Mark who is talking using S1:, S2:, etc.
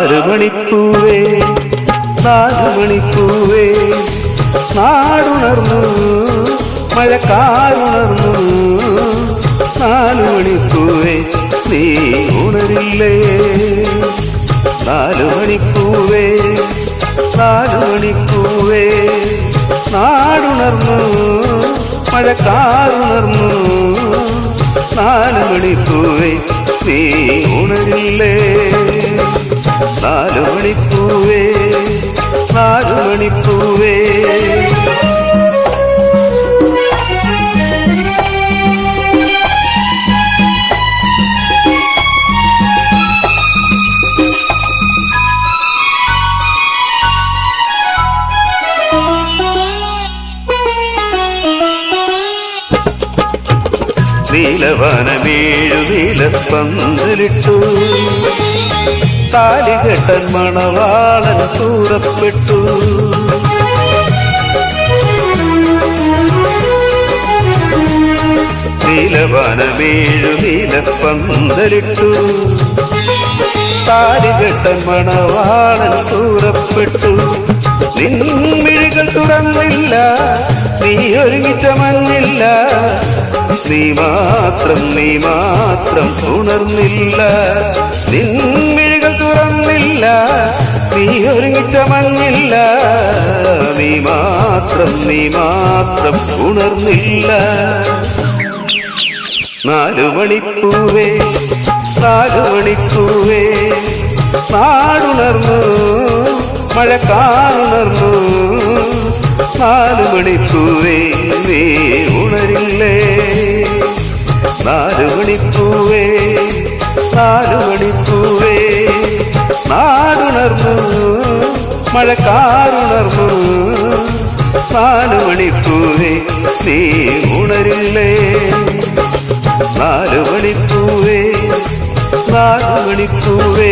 S1: നാലുമണിപ്പൂവേ നാലുമണിപ്പൂവേ നാടുണർന്നു മഴക്കാറുണർന്നു നാലുമണിപ്പൂവേ നീ ഉണരില്ലേ നാലുമണിപ്പൂവേ നാലുമണിപ്പൂവേ നാടുണർന്നു മഴക്കാറുണർന്നു നാലുമണിപ്പൂവേ നീ ഉണരില്ലേ നാലുമണിപ്പൂവേ നാലുമണിപ്പൂവേ നീലവനമേഴു നീലപ്പന്തലിട്ടു താലികെട്ടൻ മണവാളൻ കൂറപ്പെട്ടു നീലവനമേഴു നീലപ്പന്തലിട്ടു താലികെട്ടൻ മണവാളൻ കൂറപ്പെട്ടു നിൻമിഴികൾ തുറന്നില്ല നീ ഒരുങ്ങിച്ച മഞ്ഞില്ല നീ മാത്രം ഉണർന്നില്ല നിൻമിഴികൾ തുറന്നില്ല നീ ഒരുങ്ങിച്ച മഞ്ഞില്ല നീ മാത്രം ഉണർന്നില്ല നാലുമണിപ്പൂവേ നാലുമണിപ്പൂവേ നാടുണർന്നു മഴക്കാറുണർന്നു നാലുമണിപ്പൂവേ നീ ഉണരില്ലേ നാലുമണിപ്പൂവേ നാലുമണിപ്പൂവേ നാടുണർന്നു മഴക്കാറുണർന്നു നാലുമണിപ്പൂവേ നീ ഉണരില്ലേ നാലുമണിപ്പൂവേ നാലുമണിപ്പൂവേ